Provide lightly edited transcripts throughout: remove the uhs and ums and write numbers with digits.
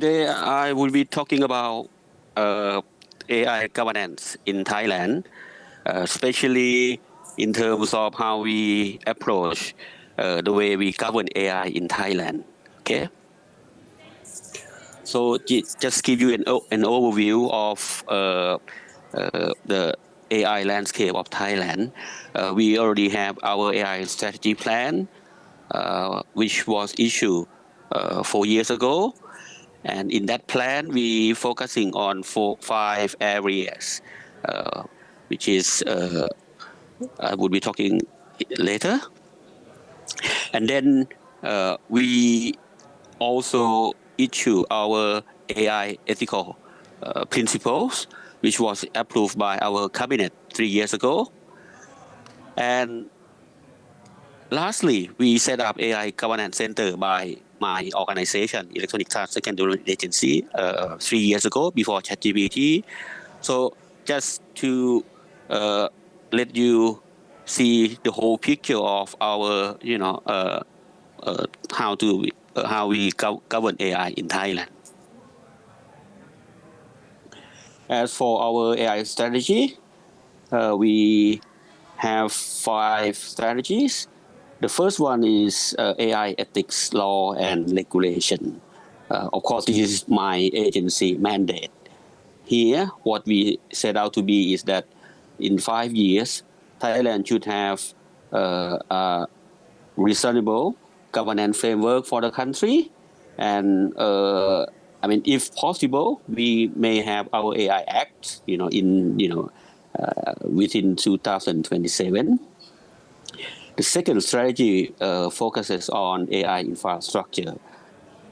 Today, I will be talking about AI governance in Thailand, especially in terms of how we approach the way we govern AI in Thailand. Okay, so just give you an overview of the AI landscape of Thailand. We already have our AI strategy plan, which was issued 4 years ago. And in that plan, we focusing on five areas, which is I will be talking later. And then we also issue our AI ethical principles, which was approved by our cabinet 3 years ago. And lastly, we set up AI Governance Center by my organization, Electronic Transaction Development Agency, 3 years ago before ChatGPT. So just to let you see the whole picture of our, how we govern AI in Thailand. As for our AI strategy, we have 5 strategies. The first one is AI ethics, law, and regulation. Of course, this is my agency mandate. Here, what we set out to be is that in 5 years, Thailand should have a reasonable governance framework for the country. And if possible, we may have our AI Act, within 2027. The second strategy focuses on AI infrastructure.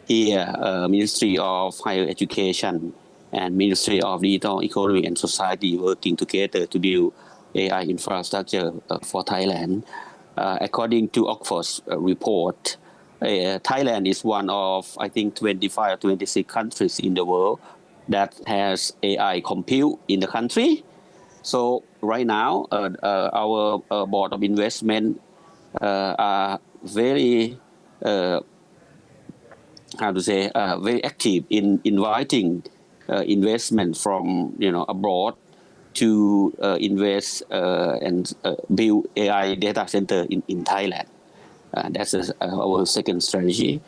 Here, Ministry of Higher Education and Ministry of Digital Economy and Society working together to build AI infrastructure for Thailand. According to Oxford's report, Thailand is one of, I think, 25 or 26 countries in the world that has AI compute in the country. So right now, our Board of Investment are very very active in inviting investment from abroad to invest and build AI data center in Thailand. That's our second strategy.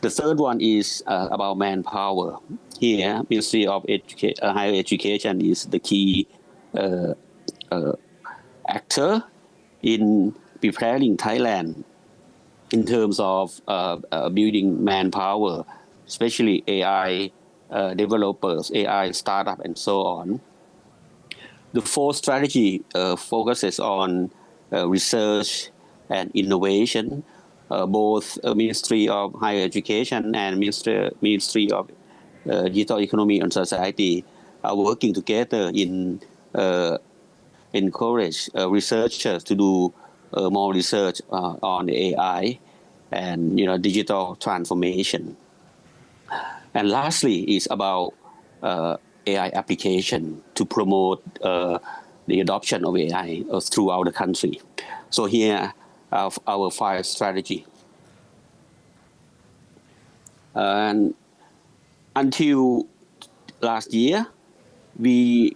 The third one is about manpower. Here, Ministry of Higher Education is the key actor in preparing Thailand in terms of building manpower, especially AI developers, AI startup, and so on. The fourth strategy focuses on research and innovation. Both Ministry of Higher Education and Ministry of Digital Economy and Society are working together in encourage researchers to do more research on AI and digital transformation. And lastly is about AI application to promote the adoption of AI throughout the country. So here are our 5 strategy. And until last year, we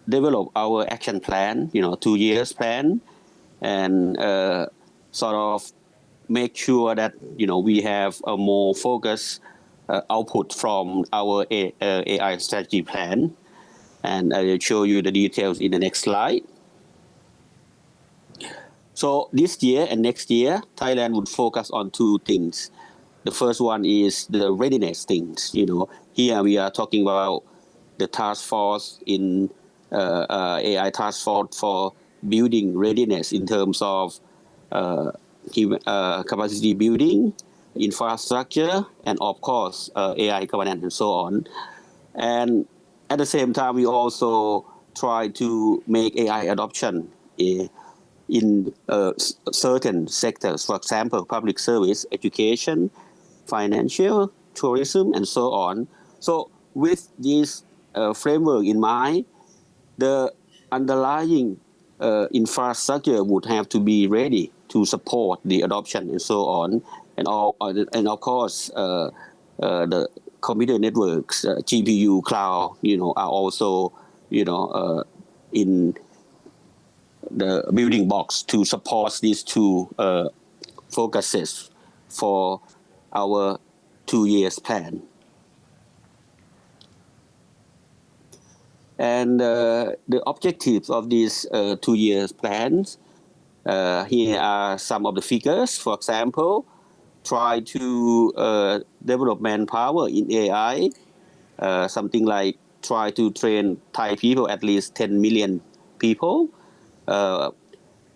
developed our action plan, 2 years plan, and sort of make sure that we have a more focused output from our AI strategy plan. And I will show you the details in the next slide. So this year and next year, Thailand would focus on 2 things. The first one is the readiness things. Here we are talking about the task force in AI task force for building readiness in terms of capacity building, infrastructure, and of course AI governance and so on. And at the same time, we also try to make AI adoption in certain sectors, for example, public service, education, financial, tourism, and so on. So with this framework in mind, the underlying infrastructure would have to be ready to support the adoption and so on. And of course, the computer networks, GPU, cloud, are also, in the building blocks to support these two focuses for our 2 years plan. And the objectives of these 2 years plans, here are some of the figures. For example, try to develop manpower in AI, something like try to train Thai people, at least 10 million people.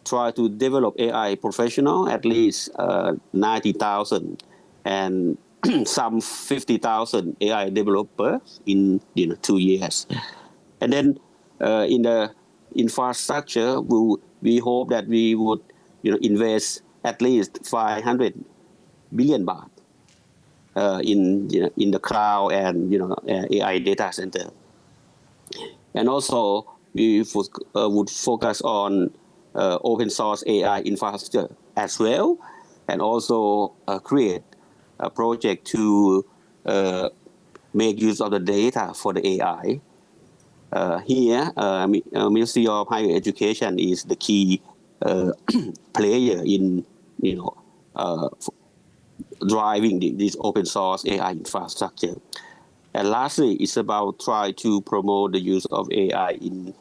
Try to develop AI professional, at least 90,000, and some 50,000 AI developers in 2 years. And then in the infrastructure, we hope that we would invest at least 500 billion baht in the cloud and AI data center. And also we would focus on open source AI infrastructure as well, and also create a project to make use of the data for the AI. Here, Ministry of Higher Education is the key player in driving this open source AI infrastructure. And lastly, it's about try to promote the use of AI in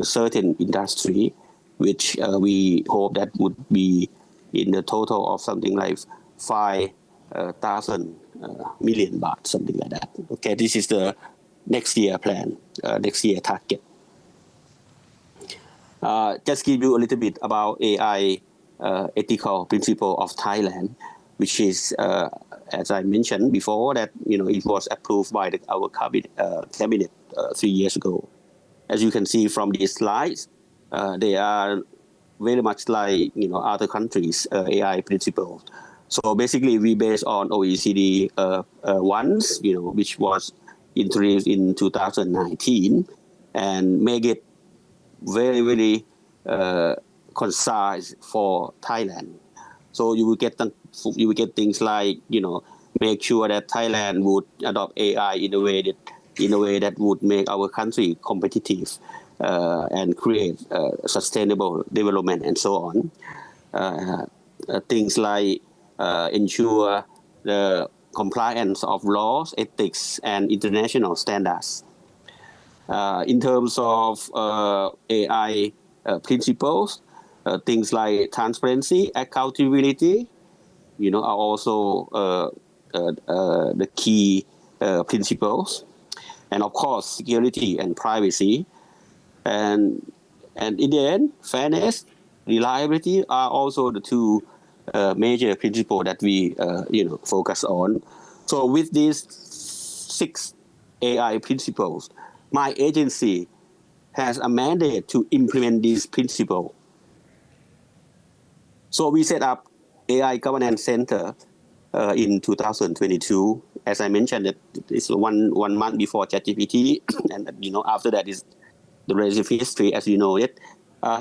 certain industry, which we hope that would be in the total of something like 5,000 million baht, something like that. Okay, this is the next year plan, next year target. Just give you a little bit about AI ethical principle of Thailand, which is, as I mentioned before, that it was approved by our cabinet 3 years ago. As you can see from these slides, they are very much like other countries' AI principles. So basically, we based on OECD ones, which was introduced in 2019, and make it very, very concise for Thailand. So you will get things like make sure that Thailand would adopt AI in a way that would make our country competitive and create sustainable development and so on. Things like ensure the compliance of laws, ethics, and international standards. In terms of AI principles, things like transparency, accountability, are also the key principles, and of course security and privacy, and in the end, fairness, reliability are also the two major principles that we focus on. So with these 6 AI principles, my agency has a mandate to implement these principles. So we set up AI Governance Center in 2022. As I mentioned, it's one month before ChatGPT, and after that is the rest of history, as you know it.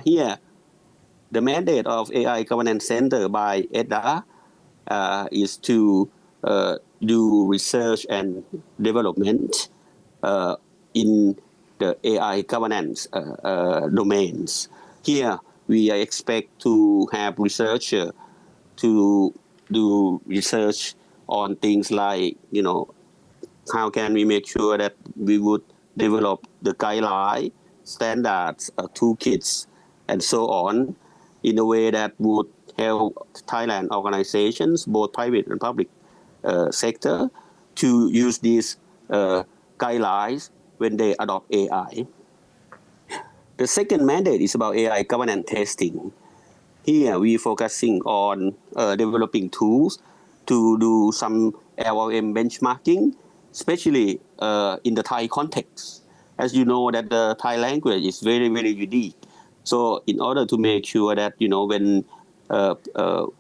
Here, the mandate of AI Governance Center by EDA is to do research and development in the AI governance domains. Here, we expect to have researchers to do research on things like, how can we make sure that we would develop the guideline, standards, toolkits, and so on, in a way that would help Thailand organizations, both private and public sector, to use these guidelines when they adopt AI. The second mandate is about AI governance testing. Here, we focusing on developing tools to do some LLM benchmarking, especially in the Thai context. As you know, that the Thai language is very, very unique. So in order to make sure that, when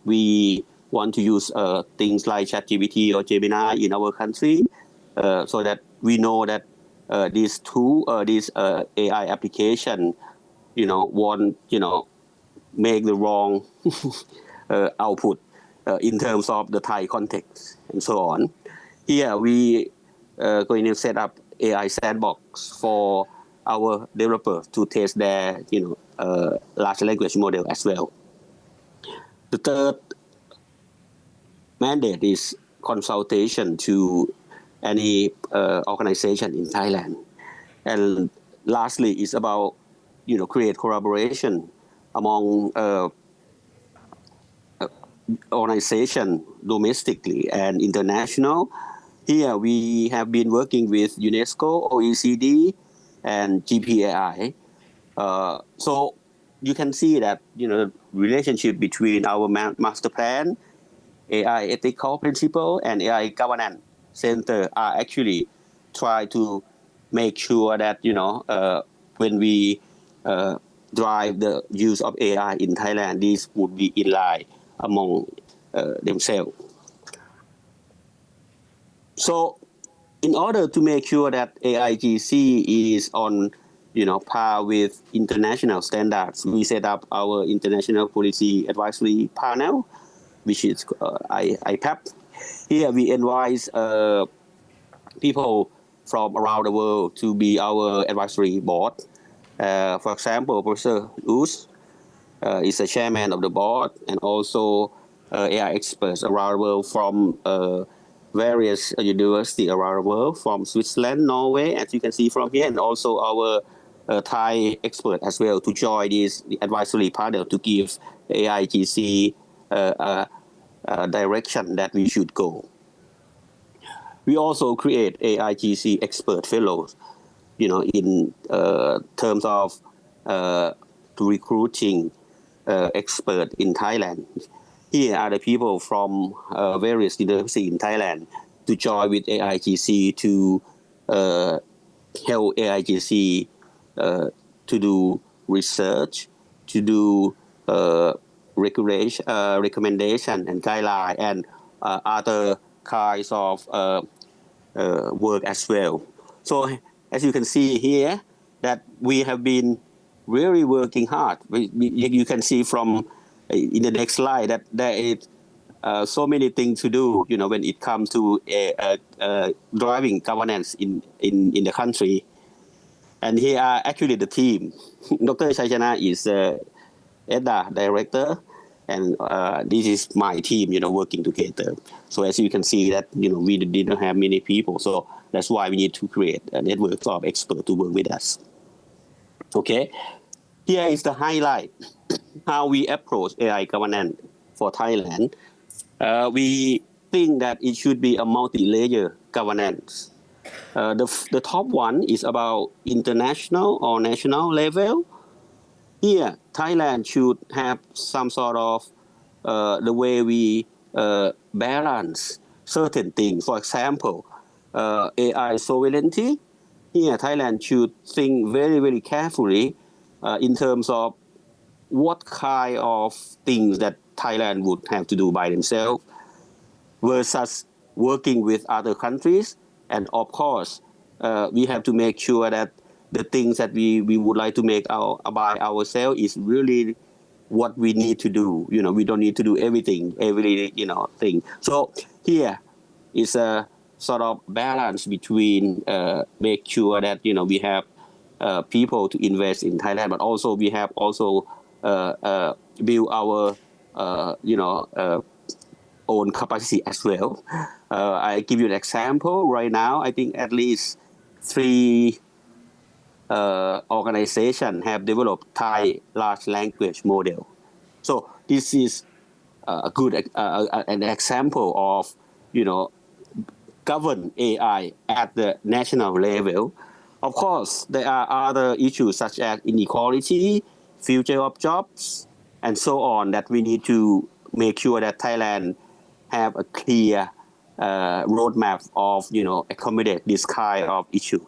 we want to use things like ChatGPT or Gemini in our country, so that we know that these AI application, won't, make the wrong output in terms of the Thai context and so on. Here we going to set up AI sandbox for our developers to test their, large language model as well. The third mandate is consultation to any organization in Thailand. And lastly, is about, create collaboration among organization domestically and international. Here we have been working with UNESCO, OECD, and GPAI. So you can see that relationship between our master plan, AI ethical principle, and AI governance center are actually try to make sure that when we drive the use of AI in Thailand, this would be in line among themselves. So in order to make sure that AIGC is on par with international standards, we set up our International Policy Advisory Panel, which is IPAP. Here we invite people from around the world to be our advisory board. For example, Professor Us is the chairman of the board, and also AI experts around the world from various universities around the world, from Switzerland, Norway, as you can see from here, and also our Thai expert as well to join this advisory panel to give AIGC direction that we should go. We also create AIGC expert fellows, in terms of recruiting expert in Thailand. Here are the people from various universities in Thailand to join with AIGC to help AIGC to do research, to do regulation, recommendation and guideline, and other kinds of work as well. So as you can see here, that we have been really working hard. You can see from in the next slide that there is so many things to do, when it comes to driving governance in the country. And here are actually the team. Dr. Chayana is EDA director, and this is my team, working together. So as you can see that, we didn't have many people. So that's why we need to create a network of experts to work with us. Okay. Here is the highlight, how we approach AI governance for Thailand. We think that it should be a multi-layer governance. The top one is about international or national level. Here, Thailand should have some sort of the way we balance certain things. For example, AI sovereignty. Here, Thailand should think very, very carefully in terms of what kind of things that Thailand would have to do by themselves versus working with other countries. And of course, we have to make sure that the things that we would like to make by ourselves is really what we need to do. We don't need to do everything, every thing. So here is a sort of balance between make sure that we have people to invest in Thailand, but also we have also build our own capacity as well. I give you an example. Right now, I think at least 3 organizations have developed Thai large language model. So this is a good an example of govern AI at the national level. Of course, there are other issues such as inequality, future of jobs, and so on that we need to make sure that Thailand have a clear roadmap of accommodate this kind of issue.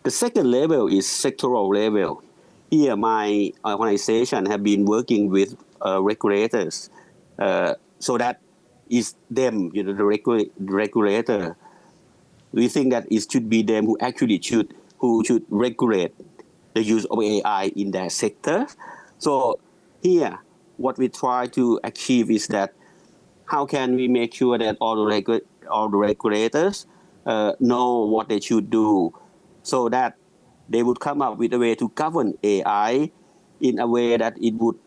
The second level is sectoral level. Here, my organization have been working with regulators, so that is them, the regulator. We think that it should be them who actually should regulate the use of AI in their sector. So here, what we try to achieve is that how can we make sure that all the regulators know what they should do, so that they would come up with a way to govern AI in a way that it would,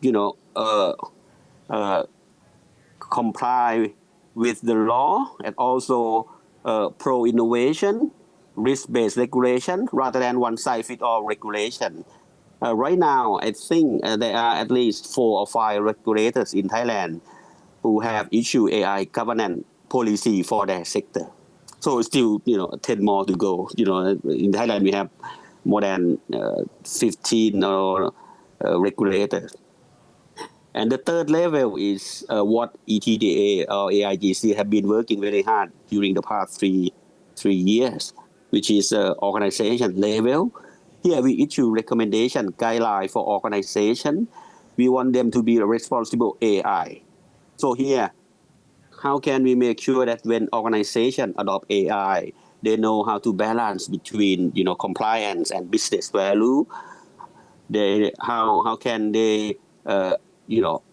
comply with the law, and also pro innovation, risk-based regulation rather than one-size-fits-all regulation. Right now, I think there are at least 4 or 5 regulators in Thailand who have issued AI governance policy for their sector. So still, 10 more to go. In Thailand we have more than 15 regulators. And the third level is what ETDA or AIGC have been working very hard during the past three years, which is organization level. Here we issue recommendation guideline for organization. We want them to be a responsible AI. So here, how can we make sure that when organization adopt AI, they know how to balance between compliance and business value? How can they uh, you know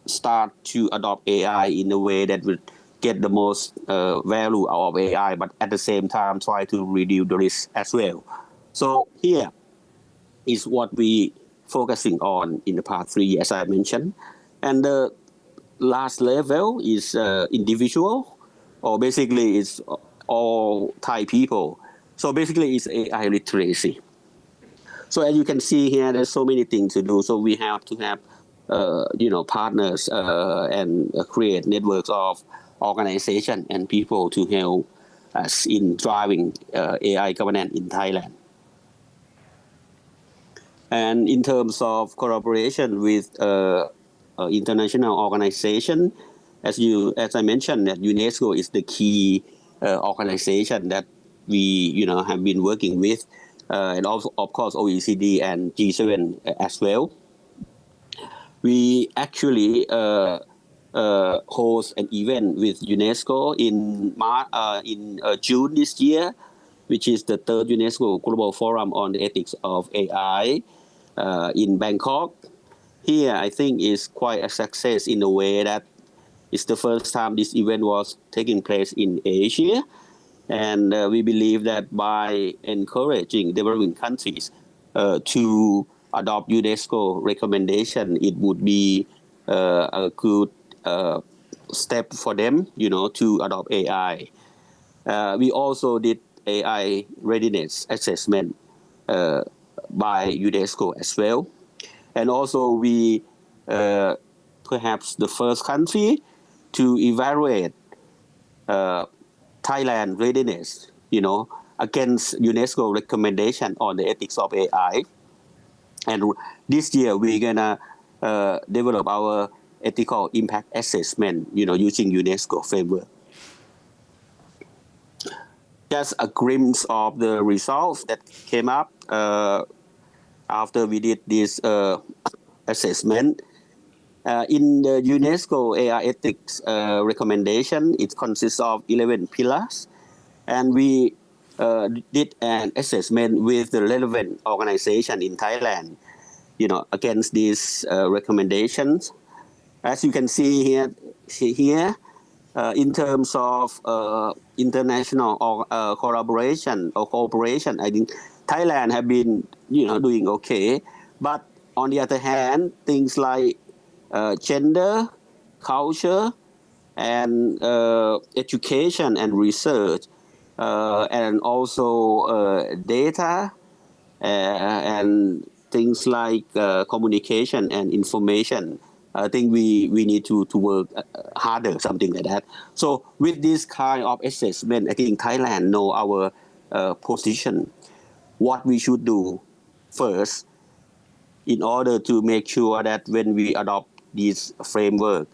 start to adopt AI in a way that will get the most value out of AI, but at the same time try to reduce the risk as well. So here is what we focusing on in the past 3 years, as I mentioned. And the last level is individual, or basically it's all Thai people. So basically it's AI literacy. So as you can see here, there's so many things to do. So we have to have, partners and create networks of organization and people to help us in driving AI governance in Thailand. And in terms of collaboration with international organization, as I mentioned, that UNESCO is the key organization that we have been working with, and also of course OECD and G7 as well. We actually host an event with UNESCO in June this year, which is the third UNESCO Global Forum on the Ethics of AI in Bangkok. Here, I think is quite a success in a way that it's the first time this event was taking place in Asia. And we believe that by encouraging developing countries to adopt UNESCO recommendation, it would be a good step for them, to adopt AI. We also did AI readiness assessment by UNESCO as well. And also we perhaps the first country to evaluate Thailand readiness, against UNESCO recommendation on the ethics of AI. And this year we're gonna develop our ethical impact assessment, using UNESCO framework. Just a glimpse of the results that came up after we did this assessment. In the UNESCO AI ethics recommendation, it consists of 11 pillars, and we did an assessment with the relevant organization in Thailand, against these recommendations. As you can see here, in terms of international collaboration or cooperation, I think Thailand have been, doing okay. But on the other hand, things like gender, culture, and education and research, and also data, and things like communication and information. I think we need to work harder, something like that. So with this kind of assessment, I think Thailand know our position, what we should do first in order to make sure that when we adopt this framework,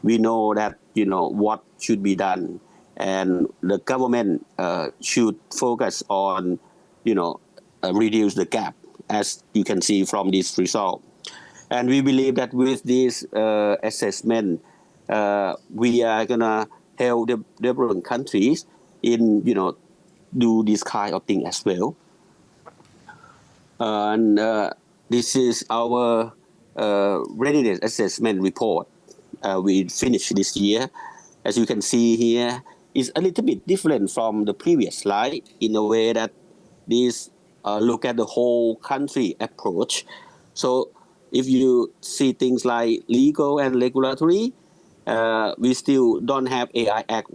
we know that what should be done, and the government should focus on reduce the gap, as you can see from this result. And we believe that with this assessment, we are gonna help the developing countries in do this kind of thing as well. And this is our readiness assessment report. We finished this year. As you can see here, is a little bit different from the previous slide in a way that this look at the whole country approach. So if you see things like legal and regulatory, we still don't have AI Act,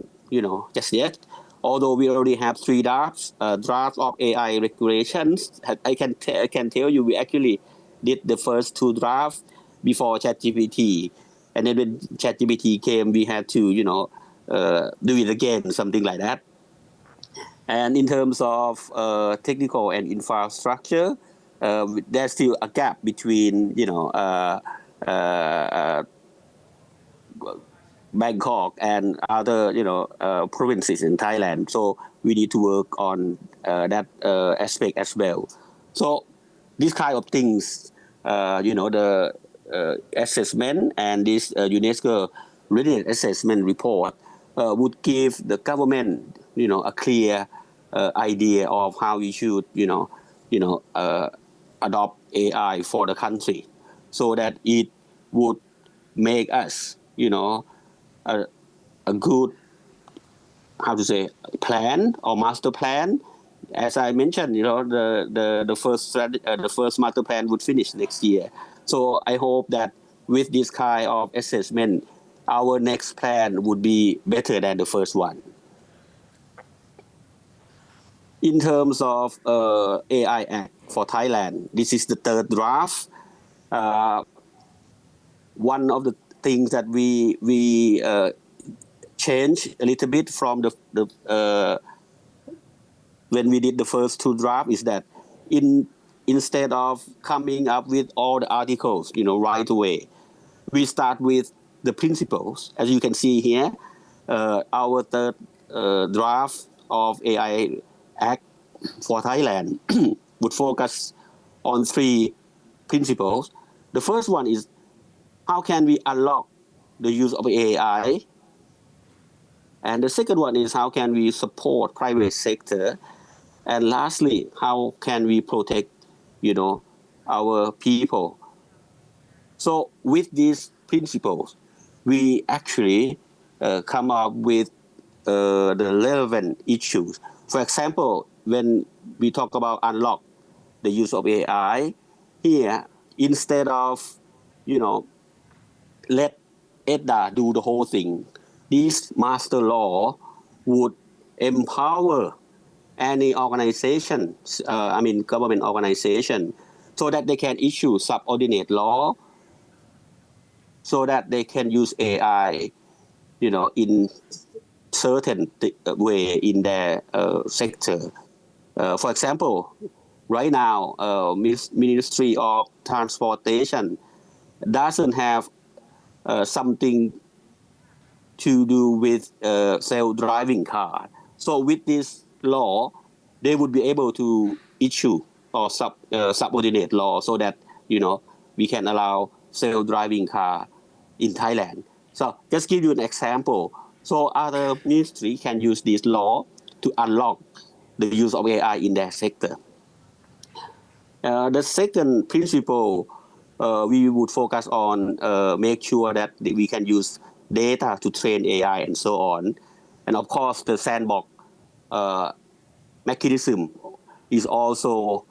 just yet. Although we already have 3 drafts, draft of AI regulations. I can tell you we actually did the first 2 drafts before ChatGPT, and then when ChatGPT came, we had to do it again, something like that. And in terms of technical and infrastructure, there's still a gap between Bangkok and other provinces in Thailand. So we need to work on that aspect as well. So these kind of things, the assessment and this UNESCO readiness assessment report would give the government, a clear idea of how we should, adopt AI for the country, so that it would make us, a, a good, how to say, plan or master plan. As I mentioned, the first master plan would finish next year. So I hope that with this kind of assessment, our next plan would be better than the first one. In terms of AI Act for Thailand, this is the 3rd draft. One of the things that we change a little bit from the when we did the first 2 drafts is that instead of coming up with all the articles, right away, we start with the principles. As you can see here, our 3rd draft of AI Act for Thailand would focus on 3 principles. The first one is how can we unlock the use of AI, and the second one is how can we support private sector, and lastly, how can we protect, our people. So with these principles, we actually come up with the relevant issues. For example, when we talk about unlock the use of AI, here, instead of, let EDDA do the whole thing, this master law would empower any organization, government organization, so that they can issue subordinate law, so that they can use AI, in certain way in their sector. For example, right now, Ministry of Transportation doesn't have something to do with self-driving car. So with this law, they would be able to issue or subordinate law, so that we can allow self-driving car in Thailand. So just give you an example. So other ministry can use this law to unlock the use of AI in their sector. The second principle, we would focus on make sure that we can use data to train AI and so on. And of course, the sandbox mechanism is also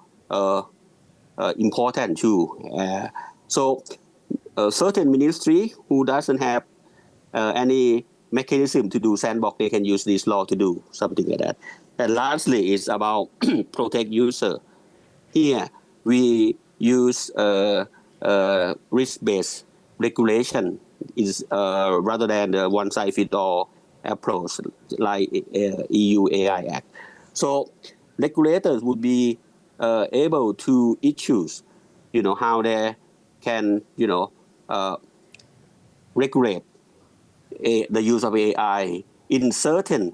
important too. So certain ministry who doesn't have any mechanism to do sandbox, they can use this law to do something like that. And lastly, it's about protect user. Here, we use risk-based regulation is rather than the one-size-fits-all approach like EU AI Act. So regulators would be able to issue, how they can, regulate the use of AI in certain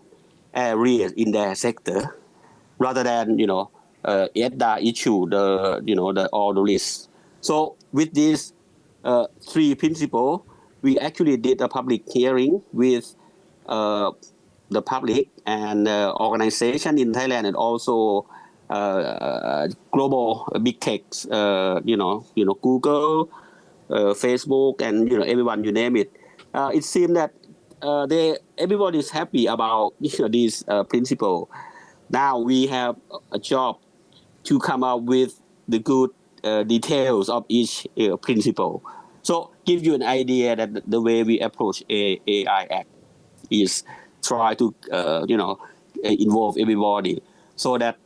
areas in their sector, rather than EDDA issue the all the list. So with these 3 principles, we actually did a public hearing with the public and organization in Thailand, and also global big techs, Google, Facebook, and everyone, you name it. It seemed that everybody is happy about this principle. Now we have a job to come up with the good details of each principle. So give you an idea that the way we approach AI Act is try to involve everybody so that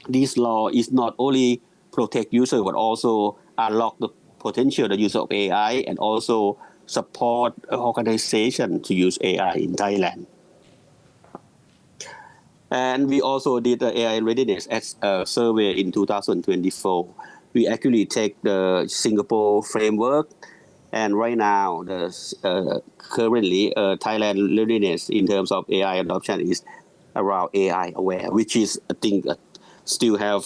this law is not only protect user but also unlock the potential the use of AI and also support organization to use AI in Thailand. And we also did the AI readiness as a survey in 2024. We actually take the Singapore framework, and right now, currently Thailand readiness in terms of AI adoption is around AI aware, which is I think still have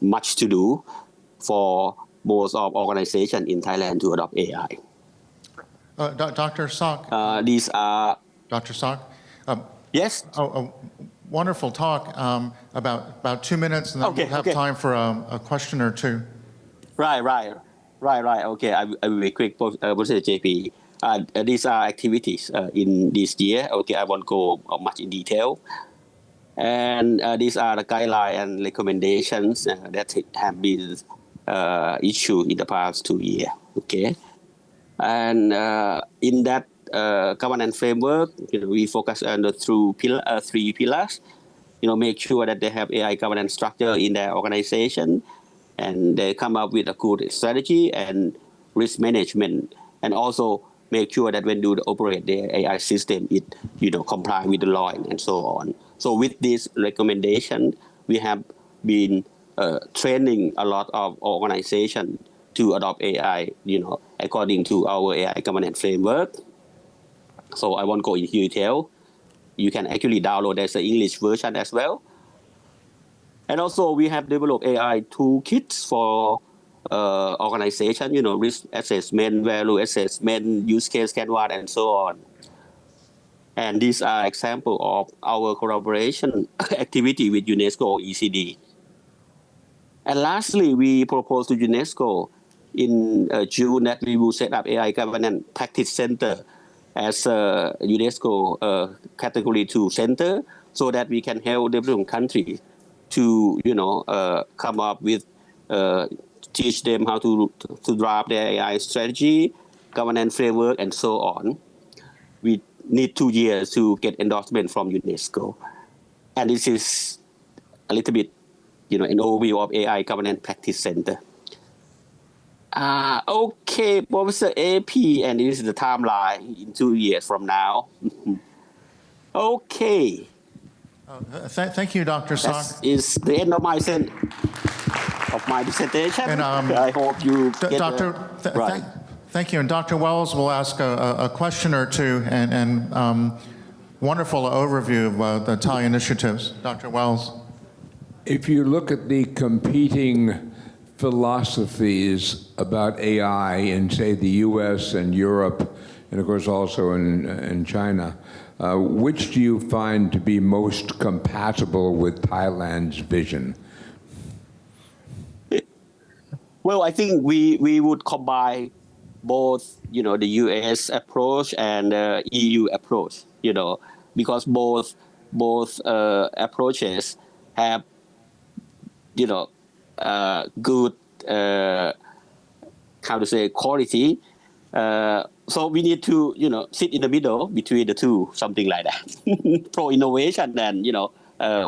much to do for most of organization in Thailand to adopt AI. Dr. Sok. These are Dr. Sok. Yes. A wonderful talk. About 2 minutes, and then we'll have time for a question or two. Right. Okay, I will be quick, Professor JP. These are activities in this year. Okay, I won't go much in detail. And these are the guidelines and recommendations that have been issued in the past 2 years. Okay, and in that governance framework, we focus on the three pillars. Make sure that they have AI governance structure in their organization, and they come up with a good strategy and risk management, and also make sure that when they operate their AI system, it comply with the law and so on. So with this recommendation, we have been training a lot of organizations to adopt AI, according to our AI governance framework. So I won't go into detail. You can actually download there's an English version as well. And also we have developed AI toolkits for organization, risk assessment, value assessment, use case canvas, and so on. And these are examples of our collaboration activity with UNESCO ECD. And lastly, we propose to UNESCO in June that we will set up AI Governance Practice Center as a UNESCO Category 2 center so that we can help developing countries to, come up with, teach them how to draft their AI strategy, governance framework, and so on. We need 2 years to get endorsement from UNESCO. And this is a little bit an overview of AI Governance Practice Center. Okay, Professor AP, and this is the timeline in 2 years from now. Okay. Thank you, Dr. Sok. That is the end of my presentation. And I hope you get right. Thank you. And Dr. Wells will ask a question or two, and wonderful overview of the Thai initiatives. Dr. Wells. If you look at the competing philosophies about AI in, say, the US and Europe, and of course also in China, which do you find to be most compatible with Thailand's vision? Well, I think we would combine both, the US approach and EU approach, because both approaches have good quality. So we need to sit in the middle between the two, something like that. Pro innovation and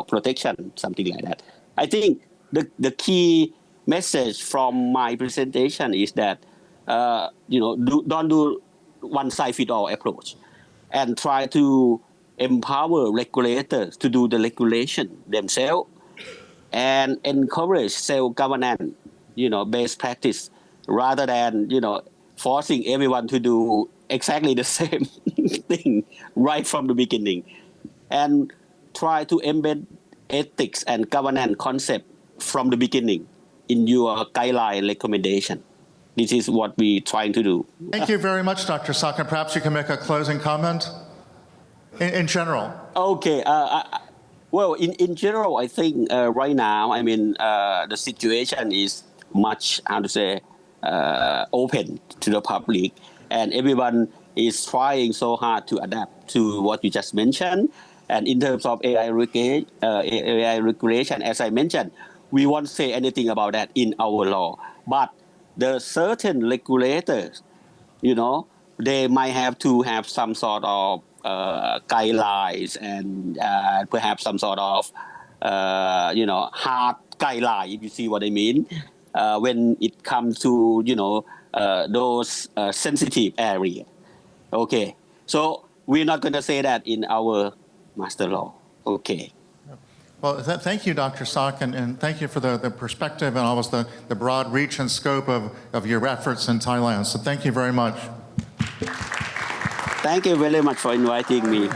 protection, something like that. I think the key message from my presentation is that don't do one size fit all approach, and try to empower regulators to do the regulation themselves, and encourage self-governance, best practice, rather than, forcing everyone to do exactly the same thing right from the beginning. And try to embed ethics and governance concept from the beginning in your guideline recommendation. This is what we're trying to do. Thank you very much, Dr. Sok. And perhaps you can make a closing comment in general. Okay. Well, in general, I think right now, the situation is much, open to the public, and everyone is trying so hard to adapt to what you just mentioned. And in terms of AI regulation, as I mentioned, we won't say anything about that in our law. But the certain regulators, they might have to have some sort of guidelines and perhaps some sort of, hard guideline, if you see what I mean, when it comes to, those sensitive areas. Okay, so we're not going to say that in our master law. Okay. Well, thank you, Dr. Sak, and thank you for the perspective and almost the broad reach and scope of your efforts in Thailand. So thank you very much. Thank you very much for inviting me.